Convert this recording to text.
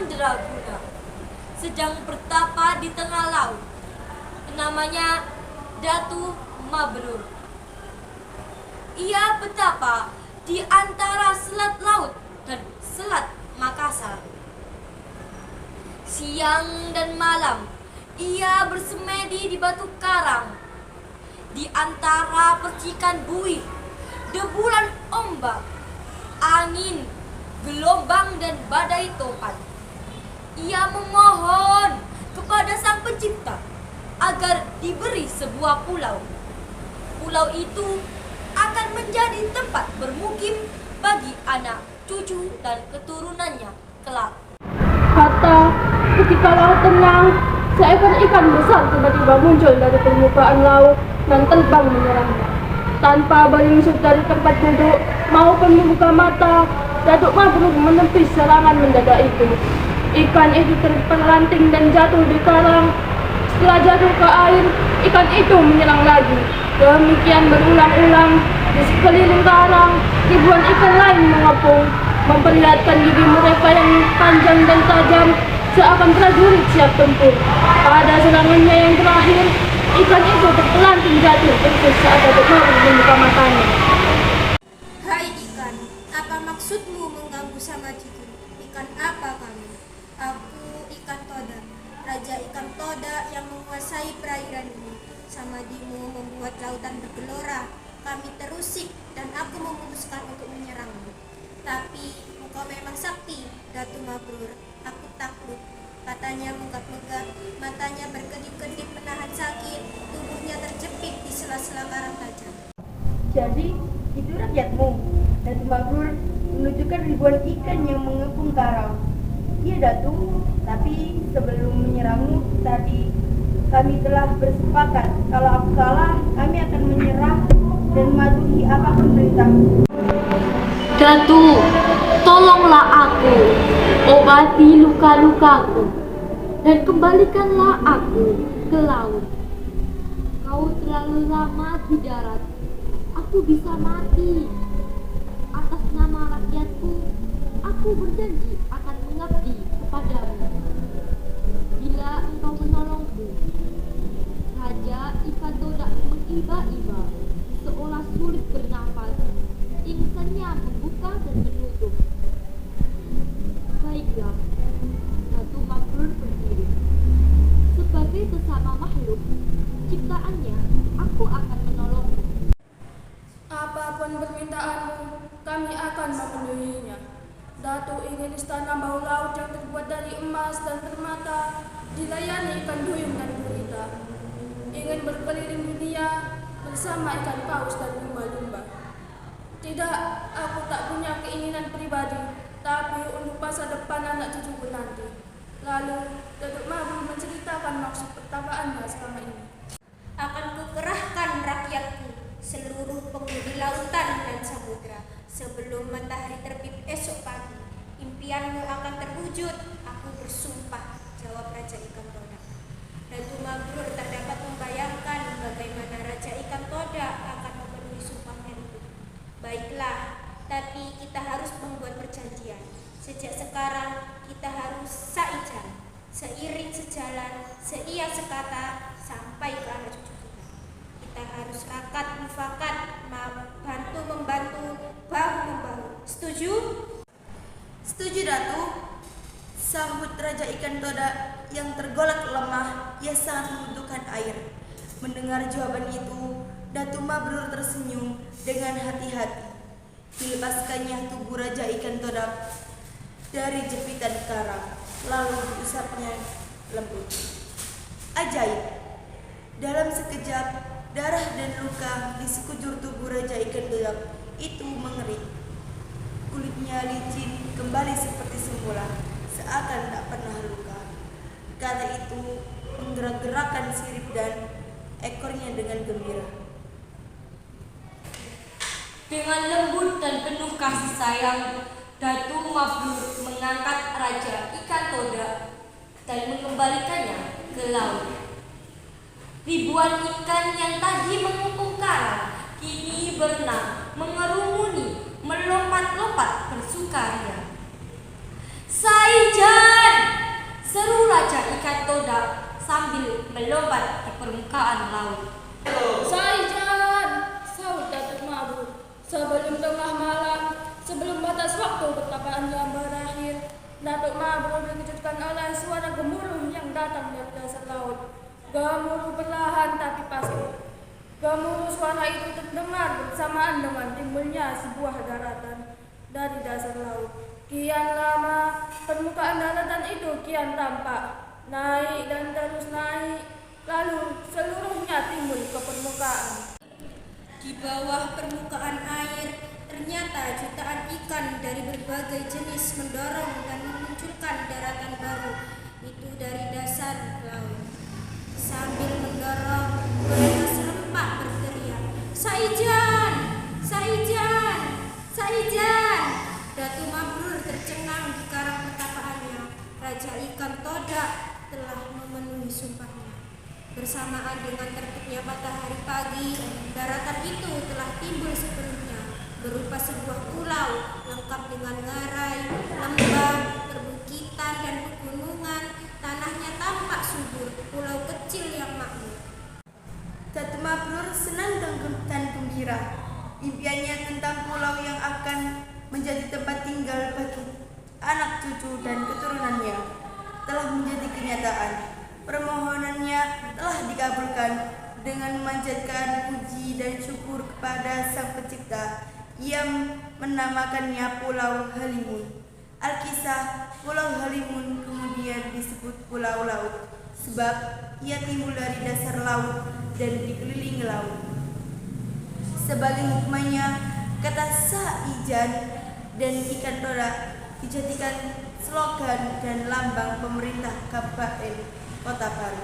mandraguna sedang bertapa di tengah laut. Namanya Datu Mabrur. Ia bertapa di antara Selat Laut dan Selat Makassar. Siang dan malam ia bersemedi di batu karang, di antara percikan buih, deburan ombak, angin, gelombang dan badai topan. Ia memohon kepada Sang Pencipta agar diberi sebuah pulau. Pulau itu akan menjadi tempat bermukim bagi anak, cucu, dan keturunannya kelak. Kata, ketika laut tenang, seekor ikan besar tiba-tiba muncul dari permukaan laut dan terbang menyerangnya. Tanpa beringsut dari tempat duduk maupun membuka mata, Datuk Mabrur menepis serangan mendadak itu. Ikan itu terpelanting dan jatuh di karang. Setelah jatuh ke air, ikan itu menyerang lagi. Demikian berulang-ulang. Di sekeliling karang, ribuan ikan lain mengepung, memperlihatkan gigi mereka yang panjang dan tajam, seakan prajurit siap tempur. Pada serangannya yang terakhir, ikan itu terpelanting jatuh persis saat Datuk Mabrur membuka matanya. Hai ikan, apa maksudmu mengganggu samadhiku? Ikan apa kamu? Aku ikan Toda, raja ikan Toda yang menguasai perairan ini. Samadhimu membuat lautan bergelora, kami terusik dan aku memutuskan untuk menyerangmu. Tapi engkau memang sakti, Datu Mabrur. Aku takut. Katanya menggap-menggap, matanya berkedip-kedip menahan sakit, tubuhnya terjepit di sela-sela karang tajam. Jadi, itu rakyatmu. Datu Mabrur menunjukkan ribuan ikan yang mengepung karang. Iya Datu, tapi sebelum menyerangmu tadi, kami telah bersepakat kalau aku kalah, kami akan menyerah dan mematuhi apapun perintahmu. Datu, tolonglah aku, obati luka-lukaku, dan kembalikanlah aku ke laut. Kau terlalu lama di darat, aku bisa mati. Atas nama rakyatku, aku berjanji akan mengabdi kepadamu. Bila engkau menolongku, Raja ikan Toda mengiba-iba, seolah sulit bernafas. Insangnya membuka dan menutup. Baiklah, Datu Mabrur berdiri. Sebagai sesama makhluk ciptaannya, aku akan menolongmu. Apapun permintaanmu, kami akan memenuhinya. Datu ingin istana bawah laut yang terbuat dari emas dan permata, dilayani ikan duyung dan gurita. Ingin berkeliling dunia bersama ikan paus dan lumba-lumba. Tidak, aku tak punya keinginan pribadi, tapi untuk masa depan anak cucuku nanti. Lalu, Datuk Mabrur menceritakan maksud pertapaannya selama ini. Akan kukerahkan rakyatku, seluruh penghuni lautan dan samudra. Sebelum matahari terbit esok pagi, impianmu akan terwujud. Aku bersumpah, jawab Raja Ikan Toda. Datu Mabrur tak dapat membayangkan bagaimana Raja Ikan Toda akan memenuhi sumpahnya itu. Baiklah, tapi kita harus membuat perjanjian. Sejak sekarang kita harus saijan, seiring sejalan, seia sekata sampai ke anak cucu kita. Kita harus akad mufakat, bantu membantu, bahu membahu. Setuju? Setuju Datu, sambut Raja Ikan Toda yang tergolak lemah. Ia sangat membutuhkan air. Mendengar jawaban itu, Datu Mabrur tersenyum dengan hati-hati. Dilepaskannya tubuh Raja Ikan Toda dari jepitan karang, lalu diusapnya lembut. Ajaib, dalam sekejap darah dan luka di sekujur tubuh Raja Ikan Toda itu mengering. Kulitnya licin kembali seperti semula, seakan tak pernah luka. Kala itu menggerak-gerakkan sirip dan ekornya dengan gembira. Dengan lembut dan penuh kasih sayang, Datu Mabrur mengangkat Raja Ikan Toda dan mengembalikannya ke laut. Ribuan ikan yang tadi mengepung karang kini berenang, mengerumuni, melompat-lompat bersukaria. Saijan! melompat di permukaan laut. Saijan, sahut Datuk Mabrur. Sebelum tengah malam, sebelum batas waktu pertapaan yang berakhir, Datuk Mabrur dikejutkan oleh suara gemuruh yang datang dari dasar laut. Gemuruh perlahan tapi pasti. Gemuruh suara itu terdengar bersamaan dengan timbulnya sebuah daratan dari dasar laut. Kian lama, permukaan daratan itu kian tampak, naik dan terus naik, lalu seluruhnya timbul ke permukaan. Di bawah permukaan air, ternyata jutaan ikan dari berbagai jenis mendorong dan memunculkan daratan baru itu dari dasar laut. Sambil mendorong, mereka serempak berteriak, "Saijan! Saijan! Saijan!" Datu Mabrur tercengang di karang pertapaannya. Raja ikan Toda telah memenuhi sumpahnya. Bersamaan dengan terbitnya matahari pagi, daratan itu telah timbul sepenuhnya, berupa sebuah pulau lengkap dengan ngarai, lembah, perbukitan dan pegunungan. Tanahnya tampak subur, pulau kecil yang makmur. Datu Mabrur senang dan gembira. Impiannya tentang pulau yang akan menjadi tempat tinggal bagi anak cucu dan keturunannya telah menjadi kenyataan. Permohonannya telah dikabulkan. Dengan memanjatkan puji dan syukur kepada Sang Pencipta, ia menamakannya Pulau Halimun. Alkisah, Pulau Halimun kemudian disebut Pulau Laut sebab ia timbul dari dasar laut dan dikelilingi laut. Sebagai hikmahnya, kata Saijan dan ikan Toda dijadikan slogan dan lambang pemerintah Kabupaten Kota Baru.